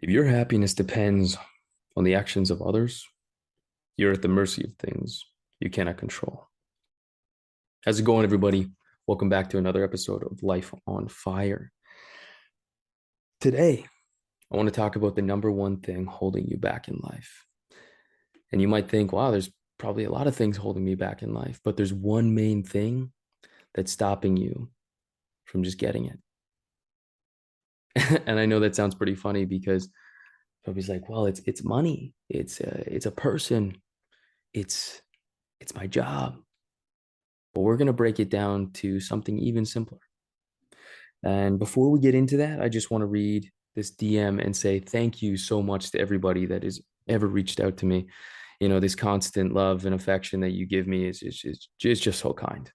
If your happiness depends on the actions of others, you're at the mercy of things you cannot control. How's it going, everybody? Welcome back to another episode of Life on Fire. Today, I want to talk about the number one thing holding you back in life. And you might think, wow, there's probably a lot of things holding me back in life, but there's one main thing that's stopping you from just getting it. And I know that sounds pretty funny because everybody's like, well, it's money, it's a person, it's it's my job. But we're going to break it down to something even simpler. And before we get into that, I just want to read this DM and say thank you so much to everybody that has ever reached out to me. You know, this constant love and affection that you give me is just so kind.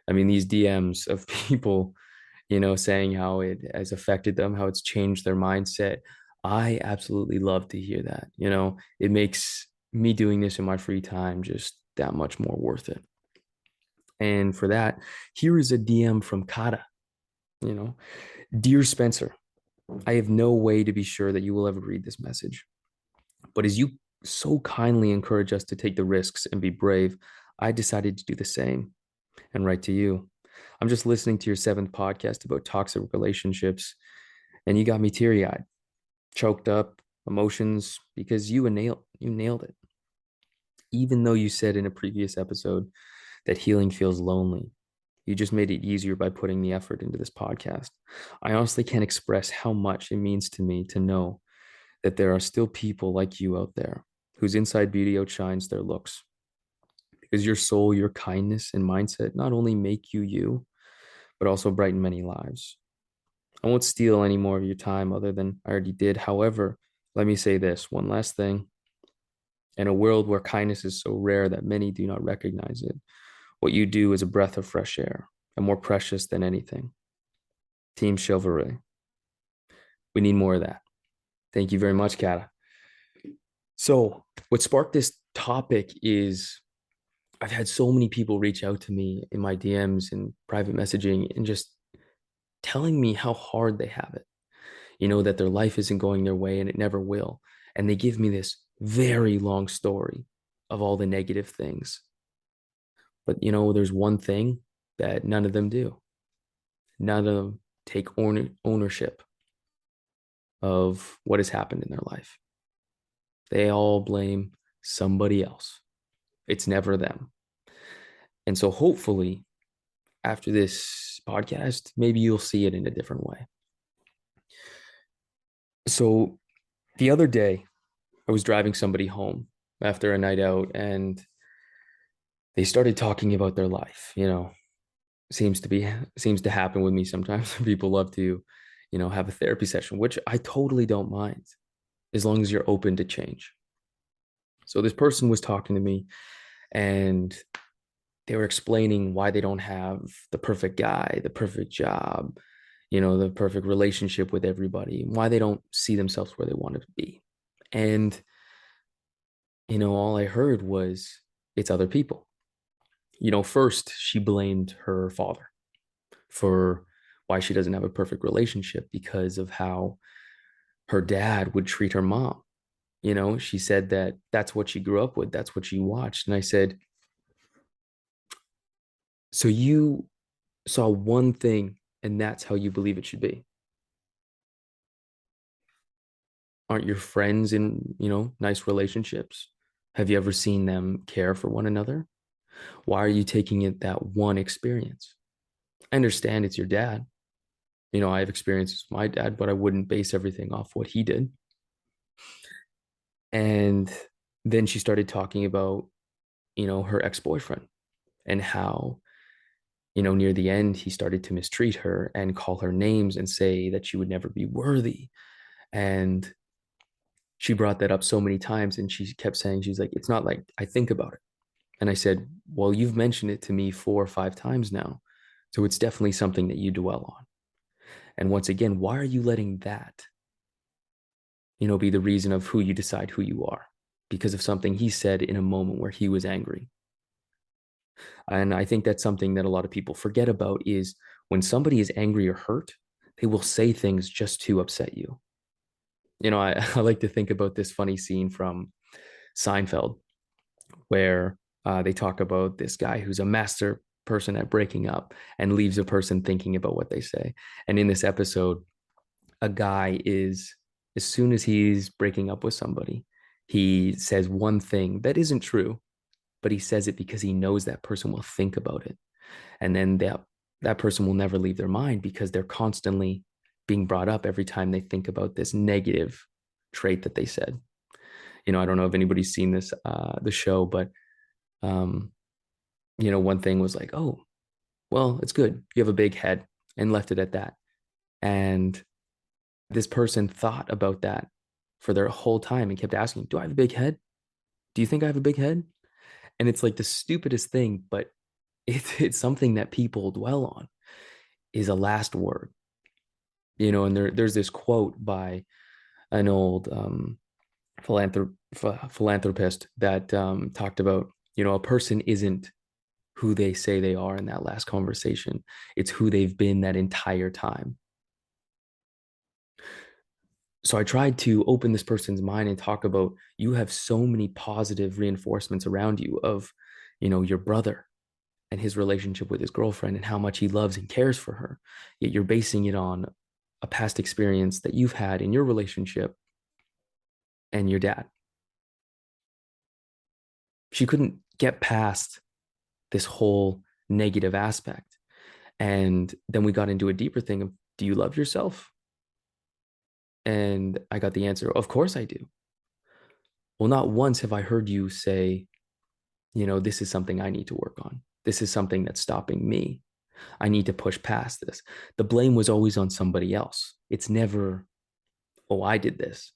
I mean, these DMs of people, saying how it has affected them, how it's changed their mindset. I absolutely love to hear that. It makes me doing this in my free time just that much more worth it. And for that, here is a DM from Kata. You know, Dear Spencer, I have no way to be sure that you will ever read this message, but as you so kindly encourage us to take the risks and be brave, I decided to do the same and write to you. I'm just listening to your seventh podcast about toxic relationships, and you got me teary eyed, choked up, emotions, because you nailed it. Even though you said in a previous episode that healing feels lonely, you just made it easier by putting the effort into this podcast. I honestly can't express how much it means to me to know that there are still people like you out there whose inside beauty outshines their looks. Because your soul, your kindness, and mindset not only make you you, but also brighten many lives. I won't steal any more of your time other than I already did. However, let me say this one last thing. In a world where kindness is so rare that many do not recognize it, what you do is a breath of fresh air and more precious than anything. Team Chivalry. We need more of that. Thank you very much, Kata. So, what sparked this topic is I've had so many people reach out to me in my DMs and private messaging and just telling me how hard they have it, that their life isn't going their way and it never will. And they give me this very long story of all the negative things. But, there's one thing that none of them do. None of them take ownership of what has happened in their life. They all blame somebody else. It's never them. And so hopefully after this podcast, maybe you'll see it in a different way. So the other day, I was driving somebody home after a night out and they started talking about their life. Seems to happen with me sometimes. People love to, have a therapy session, which I totally don't mind as long as you're open to change. So this person was talking to me and they were explaining why they don't have the perfect guy, the perfect job, the perfect relationship with everybody, why they don't see themselves where they want to be. And, all I heard was it's other people. First she blamed her father for why she doesn't have a perfect relationship because of how her dad would treat her mom. She said that that's what she grew up with, that's what she watched. And I said, so you saw one thing and that's how you believe it should be? Aren't your friends in, nice relationships? Have you ever seen them care for one another? Why are you taking it that one experience? I understand it's your dad. I have experiences with my dad, but I wouldn't base everything off what he did. And then she started talking about, her ex-boyfriend and how, near the end, he started to mistreat her and call her names and say that she would never be worthy. And she brought that up so many times and she kept saying, she's like, it's not like I think about it. And I said, well, you've mentioned it to me 4 or 5 times now. So it's definitely something that you dwell on. And once again, why are you letting that, be the reason of who you decide who you are? Because of something he said in a moment where he was angry. And I think that's something that a lot of people forget about is when somebody is angry or hurt, they will say things just to upset you. I like to think about this funny scene from Seinfeld where they talk about this guy who's a master person at breaking up and leaves a person thinking about what they say. And in this episode, a guy is, as soon as he's breaking up with somebody, he says one thing that isn't true, but he says it because he knows that person will think about it. And then that person will never leave their mind because they're constantly being brought up every time they think about this negative trait that they said. I don't know if anybody's seen this the show, but um, one thing was like, oh, well, it's good. You have a big head, and left it at that. And this person thought about that for their whole time and kept asking, do I have a big head? Do you think I have a big head? And it's like the stupidest thing, but it's something that people dwell on is a last word. And there's this quote by an old philanthropist that talked about, a person isn't who they say they are in that last conversation. It's who they've been that entire time. So I tried to open this person's mind and talk about you have so many positive reinforcements around you of, your brother and his relationship with his girlfriend and how much he loves and cares for her. Yet you're basing it on a past experience that you've had in your relationship and your dad. She couldn't get past this whole negative aspect. And then we got into a deeper thing of, do you love yourself? And I got the answer, of course I do. Well, not once have I heard you say, this is something I need to work on. This is something that's stopping me. I need to push past this. The blame was always on somebody else. It's never, oh, I did this.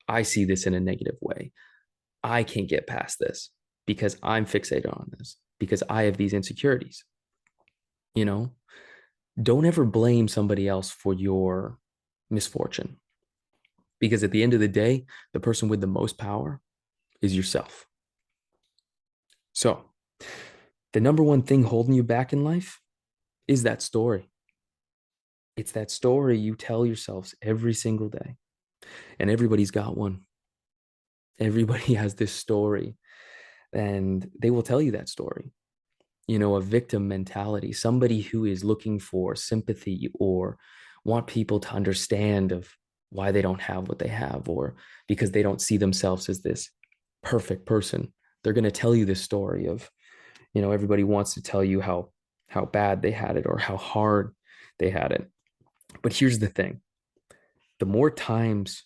I see this in a negative way. I can't get past this because I'm fixated on this, because I have these insecurities. You know, don't ever blame somebody else for your misfortune because at the end of the day, the person with the most power is yourself. So, the number one thing holding you back in life is that story. It's that story you tell yourselves every single day. And everybody's got one. Everybody has this story, and they will tell you that story. A victim mentality, somebody who is looking for sympathy or want people to understand of why they don't have what they have, or because they don't see themselves as this perfect person. They're going to tell you this story of, everybody wants to tell you how bad they had it or how hard they had it. But here's the thing. The more times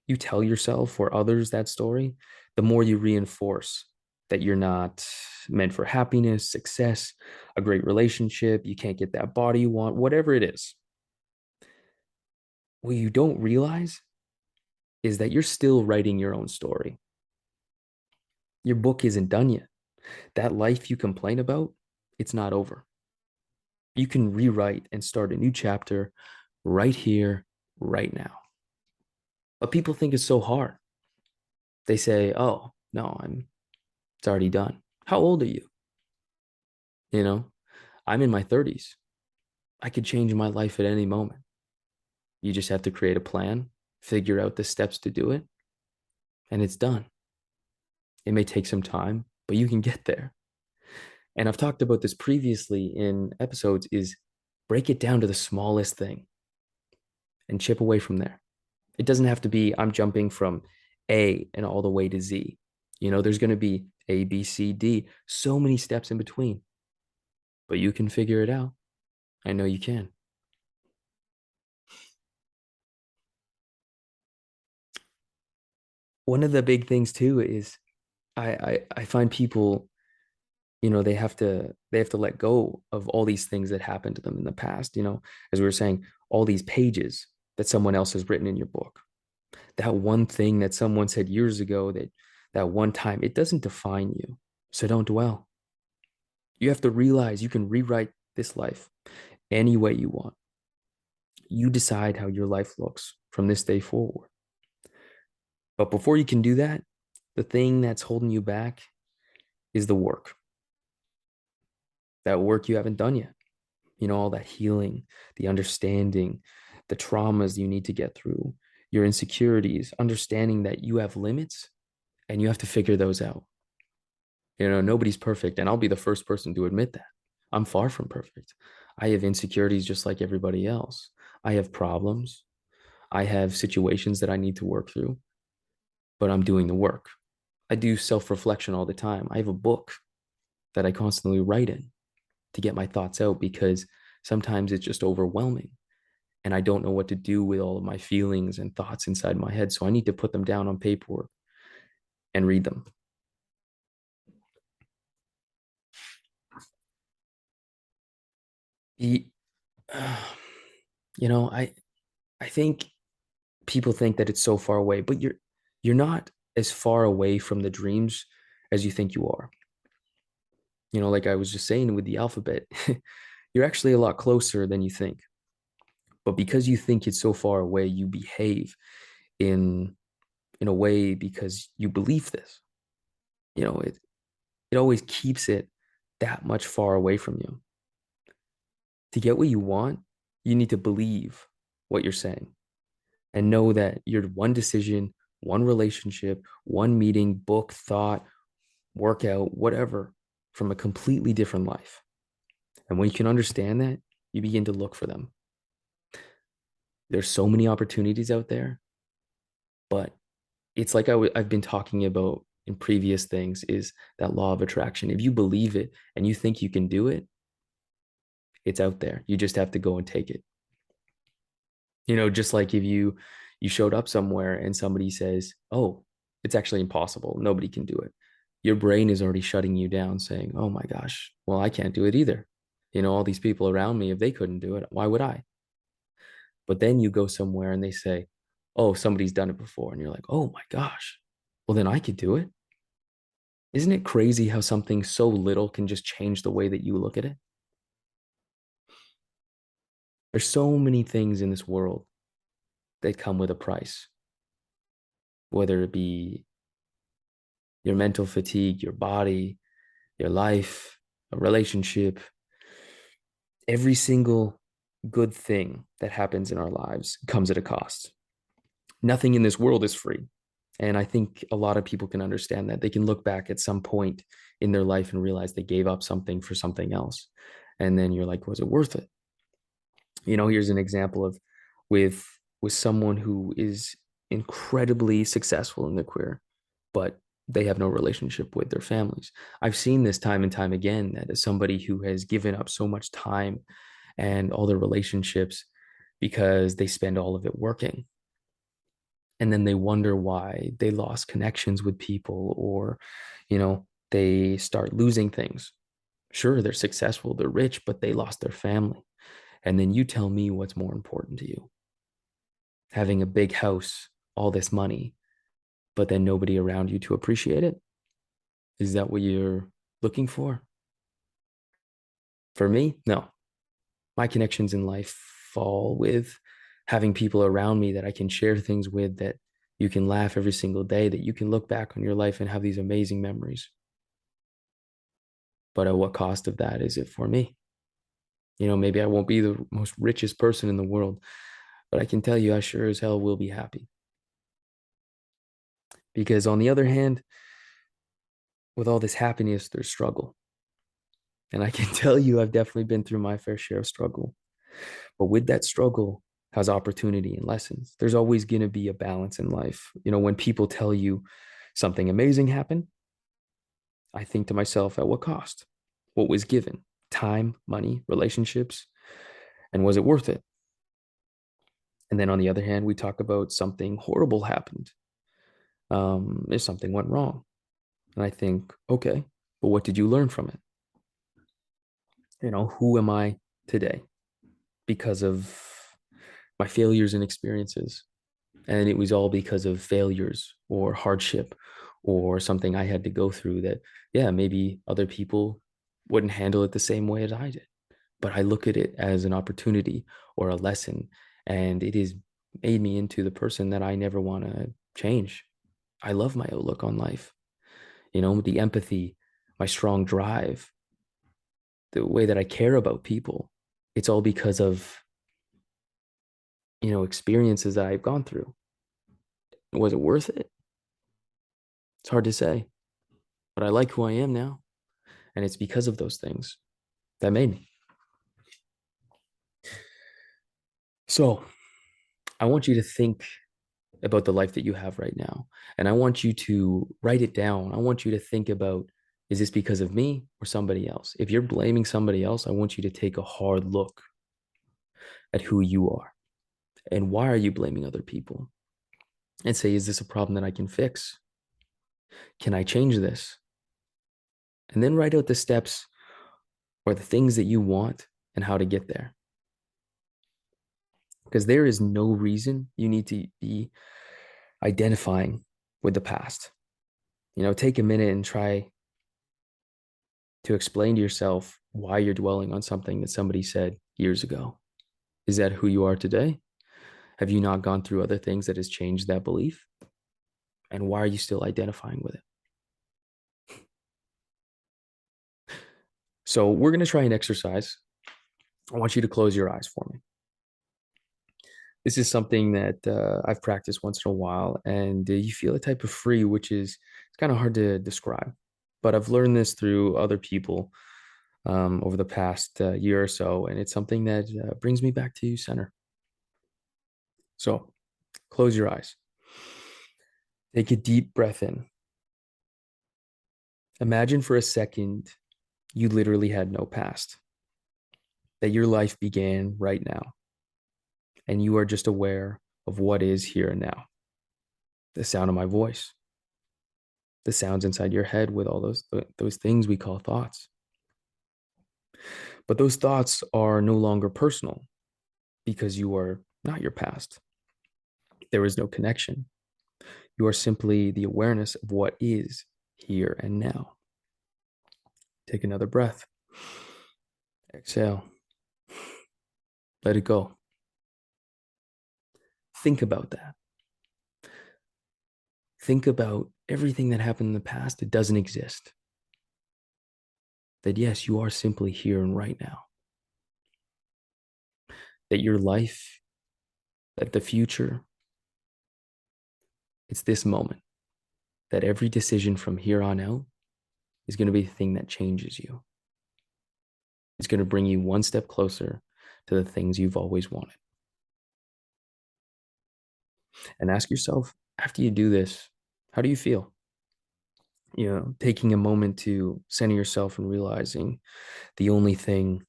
you tell yourself or others that story, the more you reinforce that you're not meant for happiness, success, a great relationship, you can't get that body you want, whatever it is. What you don't realize is that you're still writing your own story. Your book isn't done yet. That life you complain about, it's not over. You can rewrite and start a new chapter right here, right now. But people think it's so hard. They say, oh, no, it's already done. How old are you? You know, I'm in my 30s. I could change my life at any moment. You just have to create a plan, figure out the steps to do it, and it's done. It may take some time, but you can get there. And I've talked about this previously in episodes is break it down to the smallest thing and chip away from there. It doesn't have to be I'm jumping from A and all the way to Z. There's going to be A, B, C, D, so many steps in between, but you can figure it out. I know you can. One of the big things too is I find people, they have to let go of all these things that happened to them in the past. As we were saying, all these pages that someone else has written in your book, that one thing that someone said years ago, that one time, it doesn't define you. So don't dwell. You have to realize you can rewrite this life any way you want. You decide how your life looks from this day forward. But before you can do that, the thing that's holding you back is the work. That work you haven't done yet. All that healing, the understanding, the traumas you need to get through. your insecurities, understanding that you have limits and you have to figure those out. Nobody's perfect, and I'll be the first person to admit that. I'm far from perfect. I have insecurities just like everybody else. I have problems. I have situations that I need to work through, but I'm doing the work. I do self reflection all the time. I have a book that I constantly write in to get my thoughts out because sometimes it's just overwhelming and I don't know what to do with all of my feelings and thoughts inside my head. So I need to put them down on paperwork and read them. The, uh, you know, I think people think that it's so far away, but you're not as far away from the dreams as you think you are. Like I was just saying with the alphabet, you're actually a lot closer than you think. But because you think it's so far away, you behave in in a way because you believe this. It always keeps it that much far away from you. To get what you want, you need to believe what you're saying and know that you're one decision, one relationship, one meeting, book, thought, workout, whatever, from a completely different life. And when you can understand that, you begin to look for them. There's so many opportunities out there, but it's like I've been talking about in previous things is that law of attraction. If you believe it and you think you can do it, it's out there. You just have to go and take it. Just like if you showed up somewhere and somebody says, "Oh, it's actually impossible. Nobody can do it." Your brain is already shutting you down saying, "Oh my gosh, well, I can't do it either." All these people around me, if they couldn't do it, why would I? But then you go somewhere and they say, "Oh, somebody's done it before." And you're like, "Oh my gosh, well, then I could do it." Isn't it crazy how something so little can just change the way that you look at it? There's so many things in this world that come with a price, whether it be your mental fatigue, your body, your life, a relationship, every single good thing that happens in our lives comes at a cost. Nothing in this world is free. And I think a lot of people can understand that. They can look back at some point in their life and realize they gave up something for something else. And then you're like, was it worth it? Here's an example of with with someone who is incredibly successful in their career, but they have no relationship with their families. I've seen this time and time again that as somebody who has given up so much time and all their relationships because they spend all of it working. And then they wonder why they lost connections with people or, they start losing things. Sure, they're successful, they're rich, but they lost their family. And then you tell me what's more important to you, having a big house, all this money, but then nobody around you to appreciate it. Is that what you're looking for? For me, no. My connections in life fall with having people around me that I can share things with, that you can laugh every single day, that you can look back on your life and have these amazing memories. But at what cost of that is it for me? Maybe I won't be the most richest person in the world, but I can tell you I sure as hell will be happy. Because on the other hand, with all this happiness, there's struggle. And I can tell you I've definitely been through my fair share of struggle. But with that struggle has opportunity and lessons. There's always going to be a balance in life. When people tell you something amazing happened, I think to myself, at what cost? What was given? Time, money, relationships, and was it worth it? And then on the other hand, we talk about something horrible happened. If something went wrong. And I think, okay, but what did you learn from it? Who am I today because of my failures and experiences? And it was all because of failures or hardship or something I had to go through that, yeah, maybe other people wouldn't handle it the same way as I did. But I look at it as an opportunity or a lesson, and it has made me into the person that I never want to change. I love my outlook on life, the empathy, my strong drive, the way that I care about people. It's all because of, experiences that I've gone through. Was it worth it? It's hard to say, but I like who I am now. And it's because of those things that made me. So I want you to think about the life that you have right now. And I want you to write it down. I want you to think about, is this because of me or somebody else? If you're blaming somebody else, I want you to take a hard look at who you are and why are you blaming other people? And say, is this a problem that I can fix? Can I change this? And then write out the steps or the things that you want and how to get there. Because there is no reason you need to be identifying with the past. Take a minute and try to explain to yourself why you're dwelling on something that somebody said years ago. Is that who you are today? Have you not gone through other things that has changed that belief? And why are you still identifying with it? So we're going to try an exercise. I want you to close your eyes for me. This is something that I've practiced once in a while, and you feel a type of free, which is it's kind of hard to describe. But I've learned this through other people over the past year or so, and it's something that brings me back to center. So close your eyes. Take a deep breath in. Imagine for a second you literally had no past, that your life began right now, and you are just aware of what is here and now. The sound of my voice, the sounds inside your head with all those things we call thoughts. But those thoughts are no longer personal because you are not your past. There is no connection. You are simply the awareness of what is here and now. Take another breath. Exhale. Let it go. Think about that. Think about everything that happened in the past that doesn't exist. That yes, you are simply here and right now. That your life, that the future, it's this moment. That every decision from here on out is going to be the thing that changes you. It's going to bring you one step closer to the things you've always wanted. And ask yourself, after you do this, how do you feel? Taking a moment to center yourself and realizing the only thing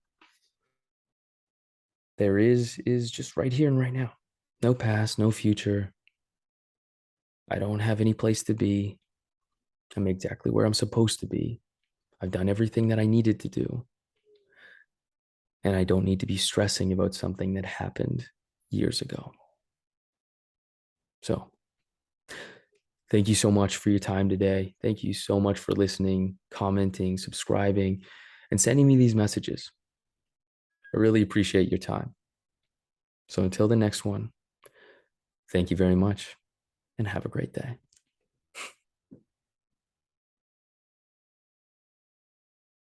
there is just right here and right now. No past, no future. I don't have any place to be. I'm exactly where I'm supposed to be. I've done everything that I needed to do. And I don't need to be stressing about something that happened years ago. So, thank you so much for your time today. Thank you so much for listening, commenting, subscribing, and sending me these messages. I really appreciate your time. So until the next one, thank you very much and have a great day.